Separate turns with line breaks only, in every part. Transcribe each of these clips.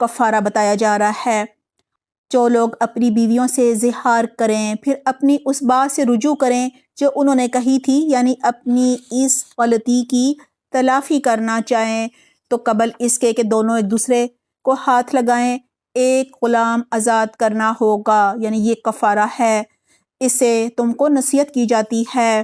کفارہ بتایا جا رہا ہے۔ جو لوگ اپنی بیویوں سے زہار کریں پھر اپنی اس بات سے رجوع کریں جو انہوں نے کہی تھی، یعنی اپنی اس غلطی کی تلافی کرنا چاہیں، تو قبل اس کے کہ دونوں ایک دوسرے کو ہاتھ لگائیں ایک غلام آزاد کرنا ہوگا، یعنی یہ کفارہ ہے۔ اس سے تم کو نصیحت کی جاتی ہے،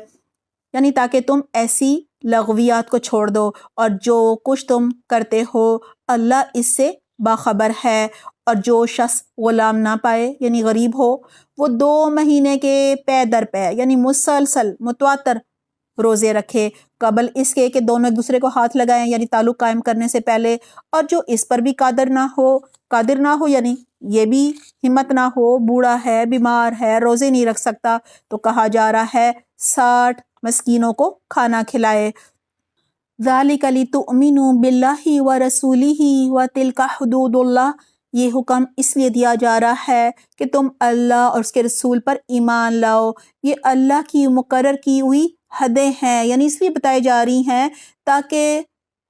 یعنی تاکہ تم ایسی لغویات کو چھوڑ دو، اور جو کچھ تم کرتے ہو اللہ اس سے باخبر ہے۔ اور جو شخص غلام نہ پائے یعنی غریب ہو، وہ 2 مہینے کے پے در پے یعنی مسلسل متواتر روزے رکھے قبل اس کے کہ دونوں ایک دوسرے کو ہاتھ لگائیں، یعنی تعلق قائم کرنے سے پہلے۔ اور جو اس پر بھی قادر نہ ہو یعنی یہ بھی ہمت نہ ہو، بوڑھا ہے، بیمار ہے، روزے نہیں رکھ سکتا، تو کہا جا رہا ہے 60 مسکینوں کو کھانا کھلائے۔ ذَلِكَ لِتُؤْمِنُوا بِاللَّهِ وَرَسُولِهِ وَتِلْكَ حُدُودُ اللَّهِ، یہ حکم اس لیے دیا جا رہا ہے کہ تم اللہ اور اس کے رسول پر ایمان لاؤ۔ یہ اللہ کی مقرر کی ہوئی حدیں ہیں، یعنی اس لیے بتائی جا رہی ہیں تاکہ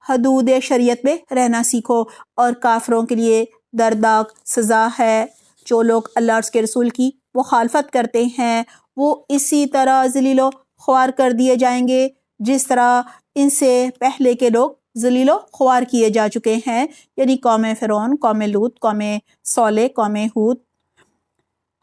حدود شریعت میں رہنا سیکھو، اور کافروں کے لیے دردناک سزا ہے۔ جو لوگ اللہ اور اس کے رسول کی مخالفت کرتے ہیں وہ اسی طرح ذلیل و خوار کر دیے جائیں گے جس طرح ان سے پہلے کے لوگ ذلیل و خوار کیے جا چکے ہیں، یعنی قوم فرعون، قوم لوط، قوم صالح، قوم ہود۔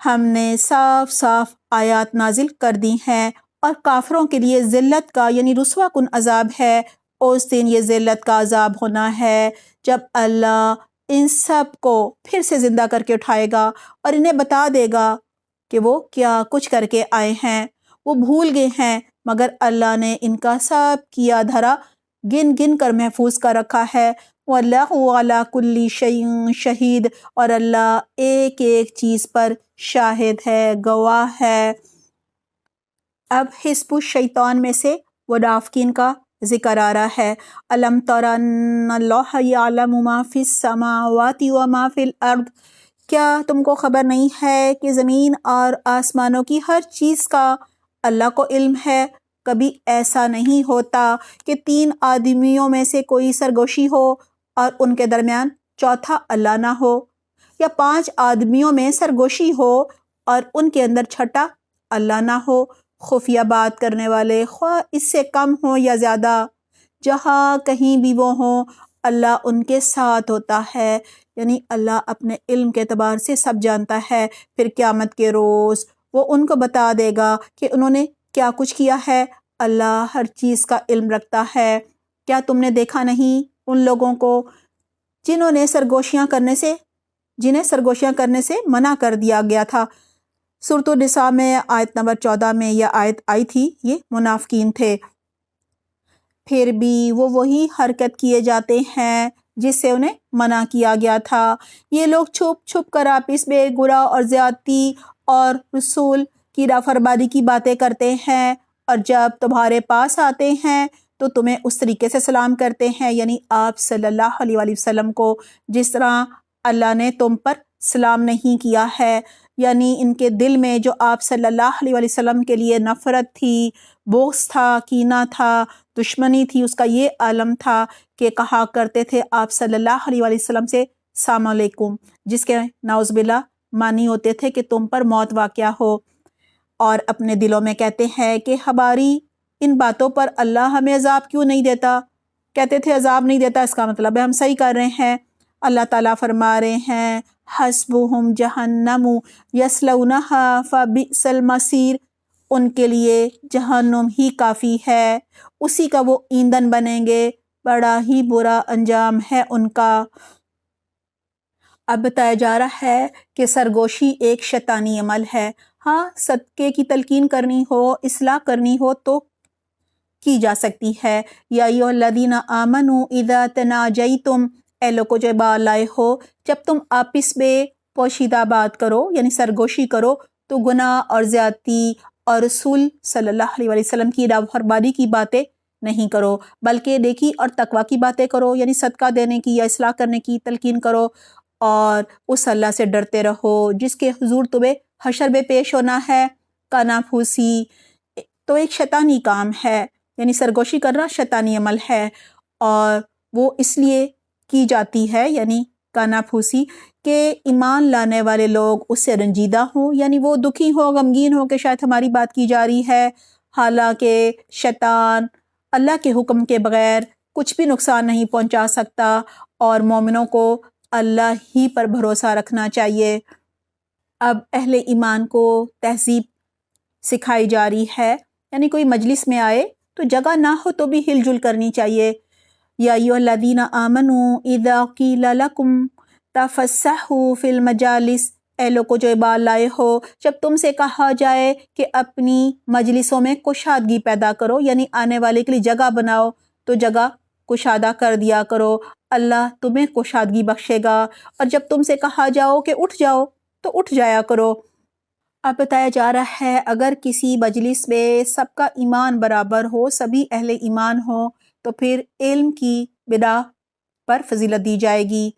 ہم نے صاف صاف آیات نازل کر دی ہیں، اور کافروں کے لیے ذلت کا یعنی رسوا کن عذاب ہے۔ اس دن یہ ذلت کا عذاب ہونا ہے جب اللہ ان سب کو پھر سے زندہ کر کے اٹھائے گا اور انہیں بتا دے گا کہ وہ کیا کچھ کر کے آئے ہیں۔ وہ بھول گئے ہیں مگر اللہ نے ان کا سب کیا دھرا گن گن کر محفوظ کر رکھا ہے۔ وَاللَّهُ عَلَى كُلِّ شَيْءٍ شَهِيدٌ، اور اللہ ایک ایک چیز پر شاہد ہے، گواہ ہے۔ اب حزب الشیطان میں سے منافقین کا ذکر آ رہا ہے۔ أَلَمْ تَرَ أَنَّ اللَّهَ يَعْلَمُ مَا فِي السَّمَاوَاتِ وَمَا فِي الْأَرْضِ، کیا تم کو خبر نہیں ہے کہ زمین اور آسمانوں کی ہر چیز کا اللہ کو علم ہے؟ کبھی ایسا نہیں ہوتا کہ 3 آدمیوں میں سے کوئی سرگوشی ہو اور ان کے درمیان چوتھا اللہ نہ ہو، یا 5 آدمیوں میں سرگوشی ہو اور ان کے اندر چھٹا اللہ نہ ہو۔ خفیہ بات کرنے والے خواہ اس سے کم ہوں یا زیادہ، جہاں کہیں بھی وہ ہوں اللہ ان کے ساتھ ہوتا ہے، یعنی اللہ اپنے علم کے اعتبار سے سب جانتا ہے۔ پھر قیامت کے روز وہ ان کو بتا دے گا کہ انہوں نے کیا کچھ کیا ہے۔ اللہ ہر چیز کا علم رکھتا ہے۔ کیا تم نے دیکھا نہیں ان لوگوں کو جنہیں سرگوشیاں کرنے سے منع کر دیا گیا تھا؟ سورۃ النساء میں آیت نمبر 14 میں یہ آیت آئی تھی، یہ منافقین تھے۔ پھر بھی وہ وہی حرکت کیے جاتے ہیں جس سے انہیں منع کیا گیا تھا۔ یہ لوگ چھپ چھپ کر آپس میں گناہ اور زیادتی اور رسول کی نافرمانی کی باتیں کرتے ہیں، اور جب تمہارے پاس آتے ہیں تو تمہیں اس طریقے سے سلام کرتے ہیں، یعنی آپ صلی اللہ علیہ وآلہ وسلم کو جس طرح اللہ نے تم پر سلام نہیں کیا ہے، یعنی ان کے دل میں جو آپ صلی اللہ علیہ وآلہ وسلم کے لیے نفرت تھی، بغض تھا، کینہ تھا، دشمنی تھی، اس کا یہ عالم تھا کہ کہا کرتے تھے آپ صلی اللہ علیہ وآلہ وسلم سے السلام علیکم، جس کے نعوذ باللہ معنی ہوتے تھے کہ تم پر موت واقع ہو، اور اپنے دلوں میں کہتے ہیں کہ ہماری ان باتوں پر اللہ ہمیں عذاب کیوں نہیں دیتا۔ کہتے تھے عذاب نہیں دیتا، اس کا مطلب ہے ہم صحیح کر رہے ہیں۔ اللہ تعالیٰ فرما رہے ہیں حسبہم جہنم یصلونہا فبئس المصیر، ان کے لیے جہنم ہی کافی ہے، اسی کا وہ ایندھن بنیں گے، بڑا ہی برا انجام ہے ان کا۔ اب بتایا جا رہا ہے کہ سرگوشی ایک شیطانی عمل ہے۔ ہاں، صدقے کی تلقین کرنی ہو، اصلاح کرنی ہو تو کی جا سکتی ہے۔ یا ایھا الذین آمنوا اذا تناجیتم، اے لوگو جو ایمان لائے ہو، جب تم آپس میں پوشیدہ بات کرو یعنی سرگوشی کرو تو گناہ اور زیادتی اور رسول صلی اللہ علیہ وآلہ وسلم کی نافرمانی کی باتیں نہیں کرو، بلکہ نیکی اور تقویٰ کی باتیں کرو، یعنی صدقہ دینے کی یا اصلاح کرنے کی تلقین کرو، اور اس اللہ سے ڈرتے رہو جس کے حضور تمہیں حشر میں پیش ہونا ہے۔ کانا پھوسی تو ایک شیطانی کام ہے، یعنی سرگوشی کرنا شیطانی عمل ہے، اور وہ اس لیے کی جاتی ہے، یعنی کاناپھوسی کہ ایمان لانے والے لوگ اس سے رنجیدہ ہوں، یعنی وہ دکھی ہو، غمگین ہو کہ شاید ہماری بات کی جا رہی ہے، حالانکہ شیطان اللہ کے حکم کے بغیر کچھ بھی نقصان نہیں پہنچا سکتا، اور مومنوں کو اللہ ہی پر بھروسہ رکھنا چاہیے۔ اب اہل ایمان کو تہذیب سکھائی جا رہی ہے، یعنی کوئی مجلس میں آئے تو جگہ نہ ہو تو بھی ہل جل کرنی چاہیے۔ یا ایھا الذین آمنوا اذا قیل لکم تفسحوا فی المجالس، اے لوگو جو ایمان لائے ہو، جب تم سے کہا جائے کہ اپنی مجلسوں میں کشادگی پیدا کرو، یعنی آنے والے کے لیے جگہ بناؤ، تو جگہ کشادہ کر دیا کرو، اللہ تمہیں کشادگی بخشے گا۔ اور جب تم سے کہا جاؤ کہ اٹھ جاؤ تو اٹھ جایا کرو۔ اب بتایا جا رہا ہے اگر کسی مجلس میں سب کا ایمان برابر ہو، سبھی اہل ایمان ہو، تو پھر علم کی بنا پر فضیلت دی جائے گی۔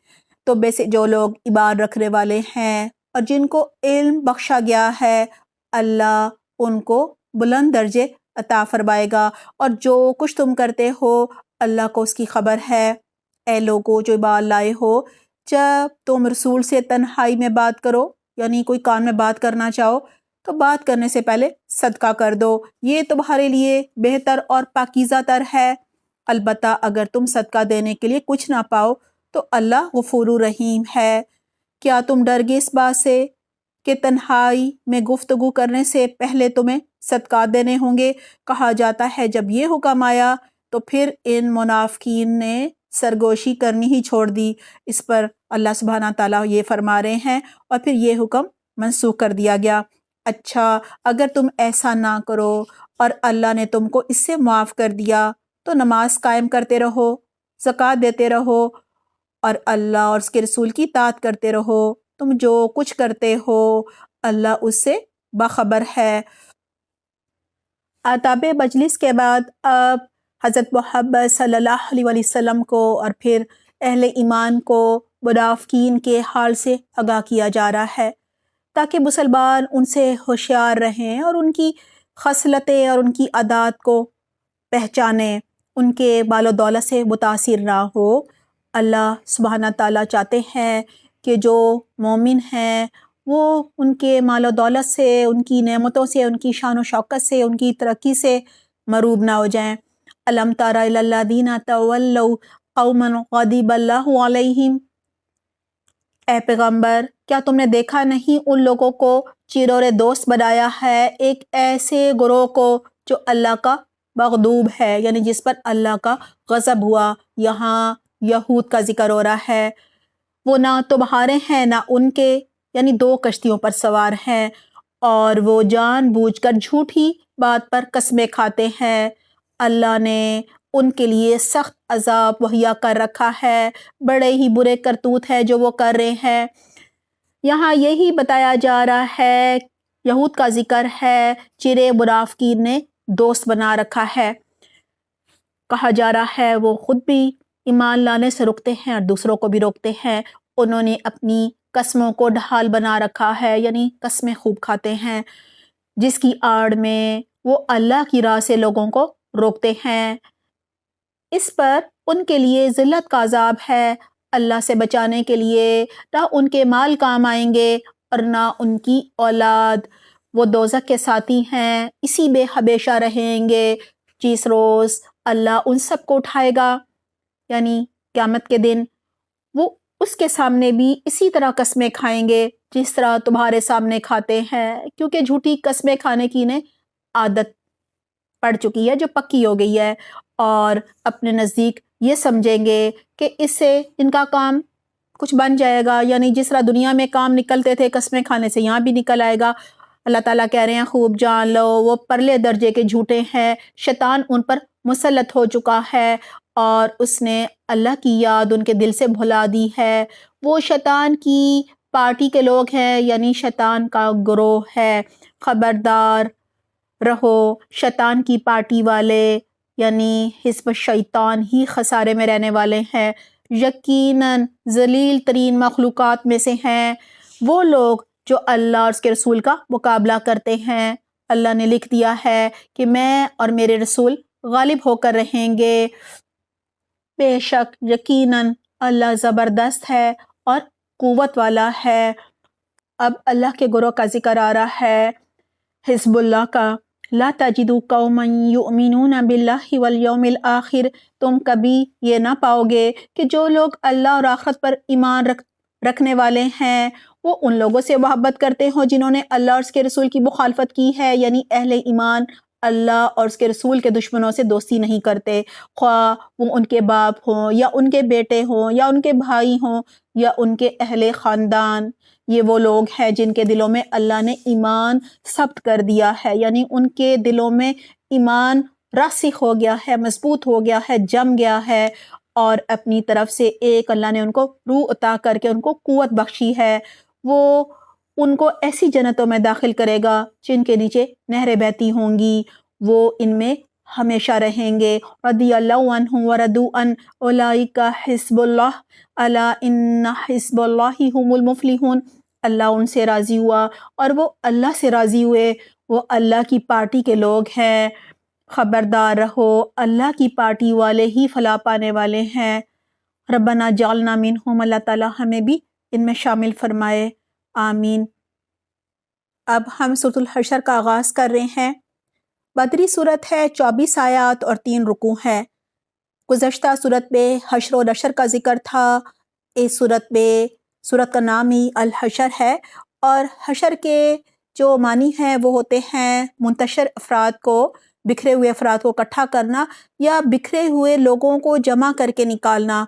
تو بے سے جو لوگ ایمان رکھنے والے ہیں اور جن کو علم بخشا گیا ہے، اللہ ان کو بلند درجے عطا فرمائے گا، اور جو کچھ تم کرتے ہو اللہ کو اس کی خبر ہے۔ اے لوگو جو ایمان لائے ہو، جب تم رسول سے تنہائی میں بات کرو، یعنی کوئی کان میں بات کرنا چاہو، تو بات کرنے سے پہلے صدقہ کر دو، یہ تمہارے لیے بہتر اور پاکیزہ تر ہے۔ البتہ اگر تم صدقہ دینے کے لیے کچھ نہ پاؤ تو اللہ غفور رحیم ہے۔ کیا تم ڈر گئے اس بات سے کہ تنہائی میں گفتگو کرنے سے پہلے تمہیں صدقات دینے ہوں گے؟ کہا جاتا ہے جب یہ حکم آیا تو پھر ان منافقین نے سرگوشی کرنی ہی چھوڑ دی۔ اس پر اللہ سبحانہ تعالیٰ یہ فرما رہے ہیں اور پھر یہ حکم منسوخ کر دیا گیا۔ اچھا اگر تم ایسا نہ کرو اور اللہ نے تم کو اس سے معاف کر دیا تو نماز قائم کرتے رہو، زکوٰۃ دیتے رہو، اور اللہ اور اس کے رسول کی اطاعت کرتے رہو، تم جو کچھ کرتے ہو اللہ اس سے باخبر ہے۔ آداب مجلس کے بعد اب حضرت محمد صلی اللہ علیہ وسلم کو اور پھر اہل ایمان کو منافقین کے حال سے آگاہ کیا جا رہا ہے، تاکہ مسلمان ان سے ہوشیار رہیں اور ان کی خصلتیں اور ان کی عادات کو پہچانیں، ان کے مال و دولت سے متاثر نہ ہو۔ اللہ سبحانہ تعالیٰ چاہتے ہیں کہ جو مومن ہیں وہ ان کے مال و دولت سے، ان کی نعمتوں سے، ان کی شان و شوکت سے، ان کی ترقی سے مروب نہ ہو جائیں۔ الم تر الی الذین تولوا قوما غضب اللہ علیہم، اے پیغمبر کیا تم نے دیکھا نہیں ان لوگوں کو چیرور دوست بنایا ہے، ایک ایسے گروہ کو جو اللہ کا مغضوب ہے، یعنی جس پر اللہ کا غضب ہوا۔ یہاں یہود کا ذکر ہو رہا ہے، وہ نہ تمہارے ہیں نہ ان کے، یعنی دو کشتیوں پر سوار ہیں، اور وہ جان بوجھ کر جھوٹی بات پر قسمیں کھاتے ہیں۔ اللہ نے ان کے لیے سخت عذاب مہیا کر رکھا ہے، بڑے ہی برے کرتوت ہیں جو وہ کر رہے ہیں۔ یہاں یہی بتایا جا رہا ہے، یہود کا ذکر ہے، چرے منافقین نے دوست بنا رکھا ہے۔ کہا جا رہا ہے وہ خود بھی ایمان لانے سے رکتے ہیں اور دوسروں کو بھی روکتے ہیں۔ انہوں نے اپنی قسموں کو ڈھال بنا رکھا ہے، یعنی قسمیں خوب کھاتے ہیں، جس کی آڑ میں وہ اللہ کی راہ سے لوگوں کو روکتے ہیں۔ اس پر ان کے لیے ذلت کا عذاب ہے۔ اللہ سے بچانے کے لیے نہ ان کے مال کام آئیں گے اور نہ ان کی اولاد، وہ دوزخ کے ساتھی ہیں، اسی میں ہمیشہ رہیں گے۔ جس روز اللہ ان سب کو اٹھائے گا، یعنی قیامت کے دن، وہ اس کے سامنے بھی اسی طرح قسمیں کھائیں گے جس طرح تمہارے سامنے کھاتے ہیں، کیونکہ جھوٹی قسمیں کھانے کی انہیں عادت پڑ چکی ہے جو پکی ہو گئی ہے، اور اپنے نزدیک یہ سمجھیں گے کہ اس سے ان کا کام کچھ بن جائے گا، یعنی جس طرح دنیا میں کام نکلتے تھے قسمیں کھانے سے یہاں بھی نکل آئے گا۔ اللہ تعالیٰ کہہ رہے ہیں خوب جان لو وہ پرلے درجے کے جھوٹے ہیں، شیطان ان پر مسلط ہو چکا ہے اور اس نے اللہ کی یاد ان کے دل سے بھلا دی ہے۔ وہ شیطان کی پارٹی کے لوگ ہیں، یعنی شیطان کا گروہ ہے۔ خبردار رہو، شیطان کی پارٹی والے یعنی حزب شیطان ہی خسارے میں رہنے والے ہیں۔ یقیناً ذلیل ترین مخلوقات میں سے ہیں وہ لوگ جو اللہ اور اس کے رسول کا مقابلہ کرتے ہیں۔ اللہ نے لکھ دیا ہے کہ میں اور میرے رسول غالب ہو کر رہیں گے۔ بے شک یقیناً اللہ زبردست ہے اور قوت والا ہے۔ اب اللہ کے گروہ کا ذکر آ رہا ہے، حزب اللہ کا۔ لا تجدوا قوما یؤمنون باللہ والیوم الآخر، تم کبھی یہ نہ پاؤ گے کہ جو لوگ اللہ اور آخرت پر ایمان رکھنے والے ہیں وہ ان لوگوں سے محبت کرتے ہوں جنہوں نے اللہ اور اس کے رسول کی مخالفت کی ہے، یعنی اہل ایمان اللہ اور اس کے رسول کے دشمنوں سے دوستی نہیں کرتے، خواہ وہ ان کے باپ ہوں یا ان کے بیٹے ہوں یا ان کے بھائی ہوں یا ان کے اہل خاندان۔ یہ وہ لوگ ہیں جن کے دلوں میں اللہ نے ایمان ثبت کر دیا ہے، یعنی ان کے دلوں میں ایمان راسخ ہو گیا ہے، مضبوط ہو گیا ہے، جم گیا ہے، اور اپنی طرف سے ایک اللہ نے ان کو روح عطا کر کے ان کو قوت بخشی ہے۔ وہ ان کو ایسی جنتوں میں داخل کرے گا جن کے نیچے نہریں بہتی ہوں گی، وہ ان میں ہمیشہ رہیں گے۔ رضی اللہ عنہم ورضوا عنہ اولئک حزب اللہ الا ان حزب اللہ هم المفلحون۔ اللہ ان سے راضی ہوا اور وہ اللہ سے راضی ہوئے، وہ اللہ کی پارٹی کے لوگ ہیں۔ خبردار رہو، اللہ کی پارٹی والے ہی فلاح پانے والے ہیں۔ ربنا جعلنا منہم، اللہ تعالی ہمیں بھی ان میں شامل فرمائے، آمین۔ اب ہم سورۃ الحشر کا آغاز کر رہے ہیں۔ بدری صورت ہے، 24 آیات اور 3 رکوع ہے۔ گزشتہ صورت میں حشر و نشر کا ذکر تھا، اس صورت کا نام ہی الحشر ہے، اور حشر کے جو معنی ہیں وہ ہوتے ہیں منتشر افراد کو، بکھرے ہوئے افراد کو اکٹھا کرنا یا بکھرے ہوئے لوگوں کو جمع کر کے نکالنا،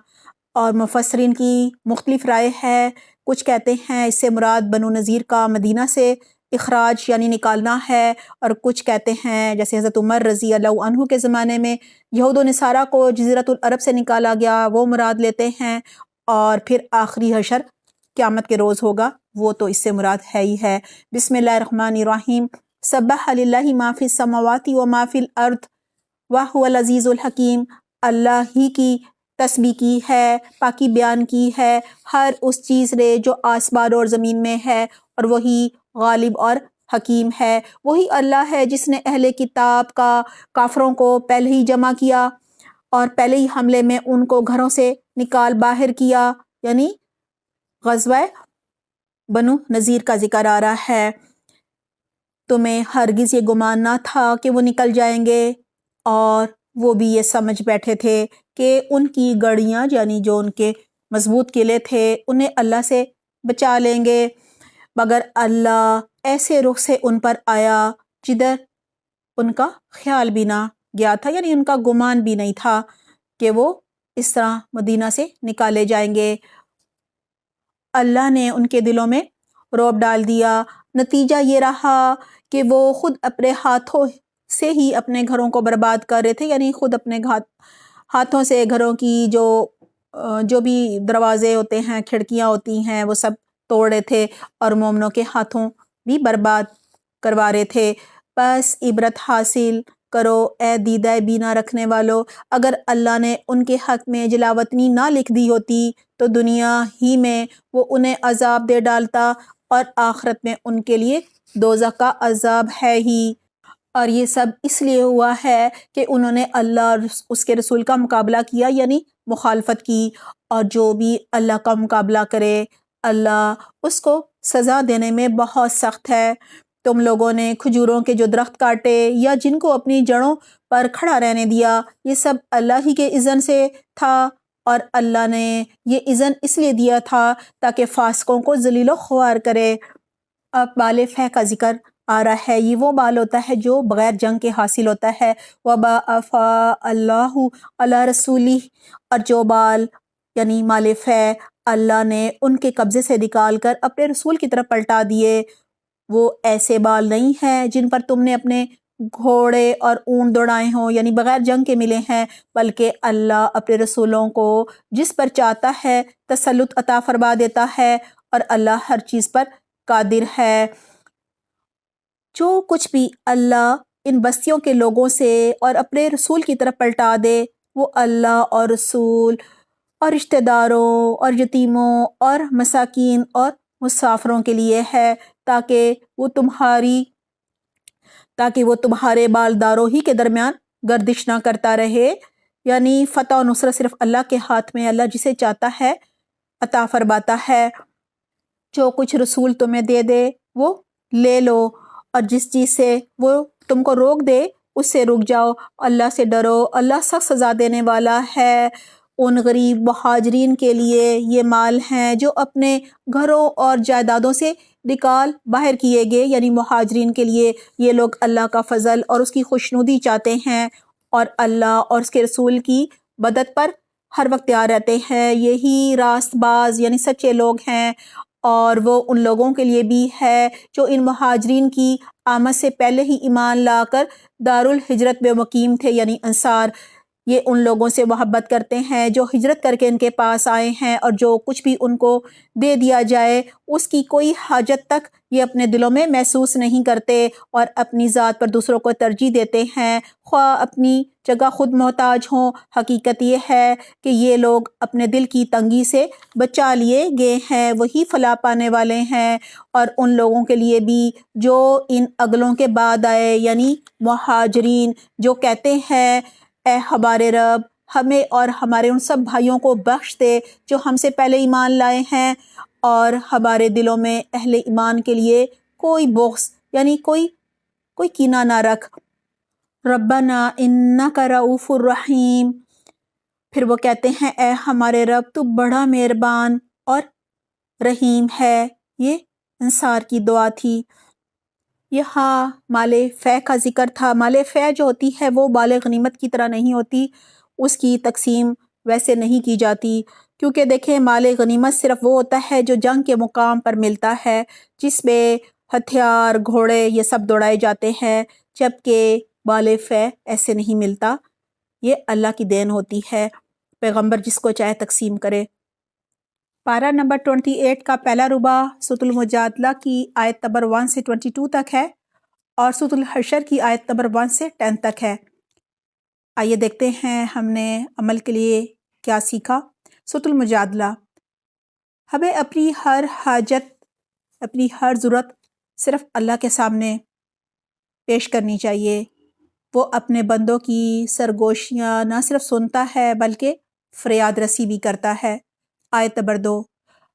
اور مفسرین کی مختلف رائے ہے۔ کچھ کہتے ہیں اس سے مراد بنو نذیر کا مدینہ سے اخراج یعنی نکالنا ہے، اور کچھ کہتے ہیں جیسے حضرت عمر رضی اللہ عنہ کے زمانے میں یہود و نصارہ کو جزیرۃ العرب سے نکالا گیا، وہ مراد لیتے ہیں، اور پھر آخری حشر قیامت کے روز ہوگا، وہ تو اس سے مراد ہے ہی ہے۔ بسم اللہ الرحمن الرحیم، سبح للہ ما فی السماوات و ما فی الارض وہو العزیز الحکیم۔ اللہ ہی کی تسبیح کی ہے، پاکی بیان کی ہے ہر اس چیز نے جو آسمان اور زمین میں ہے، اور وہی غالب اور حکیم ہے۔ وہی اللہ ہے جس نے اہل کتاب کا کافروں کو پہلے ہی جمع کیا اور پہلے ہی حملے میں ان کو گھروں سے نکال باہر کیا، یعنی غزوہ بنو نذیر کا ذکر آ رہا ہے۔ تمہیں ہرگز یہ گمان نہ تھا کہ وہ نکل جائیں گے، اور وہ بھی یہ سمجھ بیٹھے تھے کہ ان کی گڑیاں یعنی جو ان کے مضبوط قلعے تھے انہیں اللہ سے بچا لیں گے، مگر اللہ ایسے رخ سے ان پر آیا جدھر ان کا خیال بھی نہ گیا تھا، یعنی ان کا گمان بھی نہیں تھا کہ وہ اس طرح مدینہ سے نکالے جائیں گے۔ اللہ نے ان کے دلوں میں رعب ڈال دیا، نتیجہ یہ رہا کہ وہ خود اپنے ہاتھوں سے ہی اپنے گھروں کو برباد کر رہے تھے، یعنی خود اپنے ہاتھوں سے گھروں کی جو بھی دروازے ہوتے ہیں، کھڑکیاں ہوتی ہیں، وہ سب توڑ رہے تھے اور مومنوں کے ہاتھوں بھی برباد کروا رہے تھے۔ بس عبرت حاصل کرو اے دیدہ بینا رکھنے والو، اگر اللہ نے ان کے حق میں جلاوطنی نہ لکھ دی ہوتی تو دنیا ہی میں وہ انہیں عذاب دے ڈالتا، اور آخرت میں ان کے لیے دوزخ کا عذاب ہے ہی۔ اور یہ سب اس لیے ہوا ہے کہ انہوں نے اللہ اور اس کے رسول کا مقابلہ کیا، یعنی مخالفت کی، اور جو بھی اللہ کا مقابلہ کرے اللہ اس کو سزا دینے میں بہت سخت ہے۔ تم لوگوں نے کھجوروں کے جو درخت کاٹے یا جن کو اپنی جڑوں پر کھڑا رہنے دیا، یہ سب اللہ ہی کے اذن سے تھا، اور اللہ نے یہ اذن اس لیے دیا تھا تاکہ فاسقوں کو ذلیل و خوار کرے۔ اب بال فہ کا ذکر آ رہا ہے، یہ وہ بال ہوتا ہے جو بغیر جنگ کے حاصل ہوتا ہے۔ وَبَا أَفَاءَ اللَّهُ عَلَى رَسُولِهِ، اور جو بال یعنی مال فہ اللہ نے ان کے قبضے سے نکال کر اپنے رسول کی طرف پلٹا دیے، وہ ایسے بال نہیں ہیں جن پر تم نے اپنے گھوڑے اور اونٹ دوڑائے ہوں، یعنی بغیر جنگ کے ملے ہیں، بلکہ اللہ اپنے رسولوں کو جس پر چاہتا ہے تسلط عطا فرما دیتا ہے، اور اللہ ہر چیز پر قادر ہے۔ جو کچھ بھی اللہ ان بستیوں کے لوگوں سے اور اپنے رسول کی طرف پلٹا دے وہ اللہ اور رسول اور رشتہ داروں اور یتیموں اور مساکین اور مسافروں کے لیے ہے، تاکہ وہ تمہارے بالداروں ہی کے درمیان گردش نہ کرتا رہے، یعنی فتح و نصرت صرف اللہ کے ہاتھ میں، اللہ جسے چاہتا ہے عطا فرماتا ہے۔ جو کچھ رسول تمہیں دے دے وہ لے لو، اور جس چیز سے وہ تم کو روک دے اس سے رک جاؤ۔ اللہ سے ڈرو، اللہ سخت سزا دینے والا ہے۔ ان غریب مہاجرین کے لیے یہ مال ہیں جو اپنے گھروں اور جائیدادوں سے نکال باہر کیے گئے، یعنی مہاجرین کے لیے یہ لوگ اللہ کا فضل اور اس کی خوشنودی چاہتے ہیں، اور اللہ اور اس کے رسول کی مدد پر ہر وقت تیار رہتے ہیں۔ یہی راست باز یعنی سچے لوگ ہیں، اور وہ ان لوگوں کے لیے بھی ہے جو ان مہاجرین کی آمد سے پہلے ہی ایمان لا کر دارالہجرت میں مقیم تھے، یعنی انصار۔ یہ ان لوگوں سے محبت کرتے ہیں جو ہجرت کر کے ان کے پاس آئے ہیں، اور جو کچھ بھی ان کو دے دیا جائے اس کی کوئی حاجت تک یہ اپنے دلوں میں محسوس نہیں کرتے، اور اپنی ذات پر دوسروں کو ترجیح دیتے ہیں، خواہ اپنی جگہ خود محتاج ہوں۔ حقیقت یہ ہے کہ یہ لوگ اپنے دل کی تنگی سے بچا لیے گئے ہیں، وہی فلاح پانے والے ہیں۔ اور ان لوگوں کے لیے بھی جو ان اگلوں کے بعد آئے، یعنی مہاجرین، جو کہتے ہیں اے ہمارے رب ہمیں اور ہمارے ان سب بھائیوں کو بخش دے جو ہم سے پہلے ایمان لائے ہیں، اور ہمارے دلوں میں اہل ایمان کے لیے کوئی بغض یعنی کوئی کینہ نہ رکھ۔ ربنا انک رؤوف الرحیم۔ پھر وہ کہتے ہیں اے ہمارے رب تو بڑا مہربان اور رحیم ہے۔ یہ انصار کی دعا تھی۔ یہاں مال فے کا ذکر تھا۔ مال فے جو ہوتی ہے وہ مال غنیمت کی طرح نہیں ہوتی، اس کی تقسیم ویسے نہیں کی جاتی، کیونکہ دیکھیں مال غنیمت صرف وہ ہوتا ہے جو جنگ کے مقام پر ملتا ہے، جس میں ہتھیار، گھوڑے یہ سب دوڑائے جاتے ہیں، جبکہ مال فے ایسے نہیں ملتا۔ یہ اللہ کی دین ہوتی ہے، پیغمبر جس کو چاہے تقسیم کرے۔ پارہ نمبر 28 کا پہلا ربع سورۃ المجادلہ کی آیت نمبر 1 سے 22 تک ہے، اور سورۃ الحشر کی آیت نمبر 1 سے 10 تک ہے۔ آئیے دیکھتے ہیں ہم نے عمل کے لیے کیا سیکھا۔ سورۃ المجادلہ، ہمیں اپنی ہر حاجت، اپنی ہر ضرورت صرف اللہ کے سامنے پیش کرنی چاہیے۔ وہ اپنے بندوں کی سرگوشیاں نہ صرف سنتا ہے بلکہ فریاد رسی بھی کرتا ہے۔ آیت نمبر 2،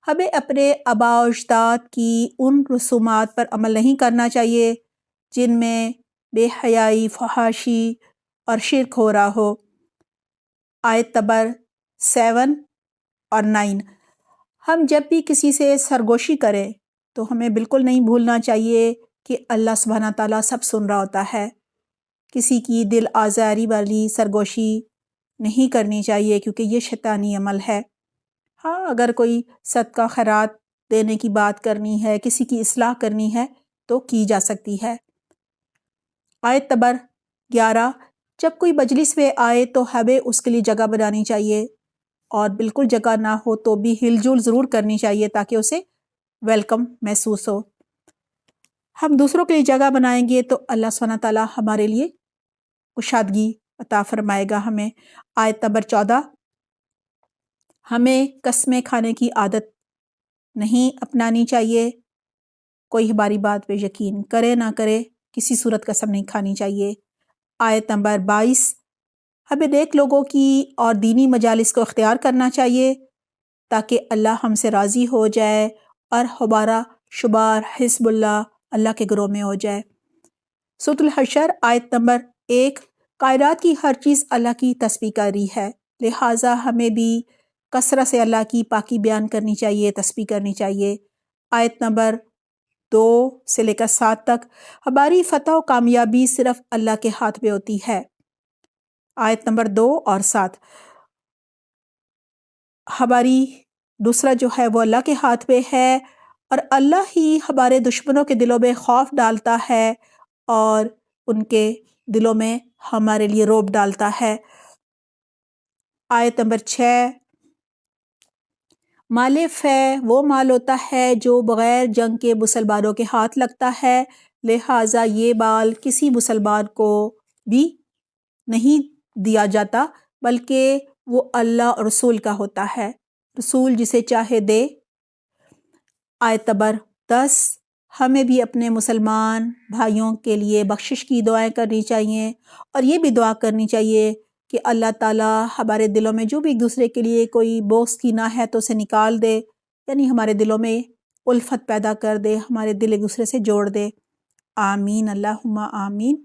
ہمیں اپنے آباء و اجداد کی ان رسومات پر عمل نہیں کرنا چاہیے جن میں بے حیائی، فحاشی اور شرک ہو رہا ہو۔ آیت نمبر 7 اور 9، ہم جب بھی کسی سے سرگوشی کریں تو ہمیں بالکل نہیں بھولنا چاہیے کہ اللہ سبحانہ تعالیٰ سب سن رہا ہوتا ہے۔ کسی کی دل آزاری والی سرگوشی نہیں کرنی چاہیے، کیونکہ یہ شیطانی عمل ہے۔ ہاں، اگر کوئی صدقہ خیرات دینے کی بات کرنی ہے، کسی کی اصلاح کرنی ہے تو کی جا سکتی ہے۔ آیت نمبر 11، جب کوئی مجلس میں آئے تو ہمیں اس کے لیے جگہ بنانی چاہیے، اور بالکل جگہ نہ ہو تو بھی ہل جل ضرور کرنی چاہیے تاکہ اسے ویلکم محسوس ہو۔ ہم دوسروں کے لیے جگہ بنائیں گے تو اللہ سبحانہ تعالیٰ ہمارے لیے کشادگی عطا فرمائے گا ہمیں۔ آیت نمبر 14، ہمیں قسمیں کھانے کی عادت نہیں اپنانی چاہیے۔ کوئی ہماری بات پہ یقین کرے نہ کرے، کسی صورت قسم نہیں کھانی چاہیے۔ آیت نمبر 22، ہمیں نیک لوگوں کی اور دینی مجالس کو اختیار کرنا چاہیے تاکہ اللہ ہم سے راضی ہو جائے اور ہمارا شمار حزب اللہ کے گروہ میں ہو جائے۔ سورۃ الحشر آیت نمبر 1، کائنات کی ہر چیز اللہ کی تسبیح کر رہی ہے، لہٰذا ہمیں بھی کثرت سے اللہ کی پاکی بیان کرنی چاہیے، تسبیح کرنی چاہیے۔ آیت نمبر 2 سے لے کر 7 تک، ہماری فتح و کامیابی صرف اللہ کے ہاتھ میں ہوتی ہے۔ آیت نمبر 2 اور 7، ہماری دوسرا جو ہے وہ اللہ کے ہاتھ میں ہے، اور اللہ ہی ہمارے دشمنوں کے دلوں میں خوف ڈالتا ہے اور ان کے دلوں میں ہمارے لیے رعب ڈالتا ہے۔ آیت نمبر 6، مال فے وہ مال ہوتا ہے جو بغیر جنگ کے مسلمانوں کے ہاتھ لگتا ہے، لہٰذا یہ مال کسی مسلمان کو بھی نہیں دیا جاتا بلکہ وہ اللہ اور رسول کا ہوتا ہے، رسول جسے چاہے دے۔ آیت نمبر 10، ہمیں بھی اپنے مسلمان بھائیوں کے لیے بخشش کی دعائیں کرنی چاہیے، اور یہ بھی دعا کرنی چاہیے کہ اللہ تعالیٰ ہمارے دلوں میں جو بھی ایک دوسرے کے لیے کوئی بغض کینہ ہے تو اسے نکال دے، یعنی ہمارے دلوں میں الفت پیدا کر دے، ہمارے دل ایک دوسرے سے جوڑ دے۔ آمین، اللہم آمین۔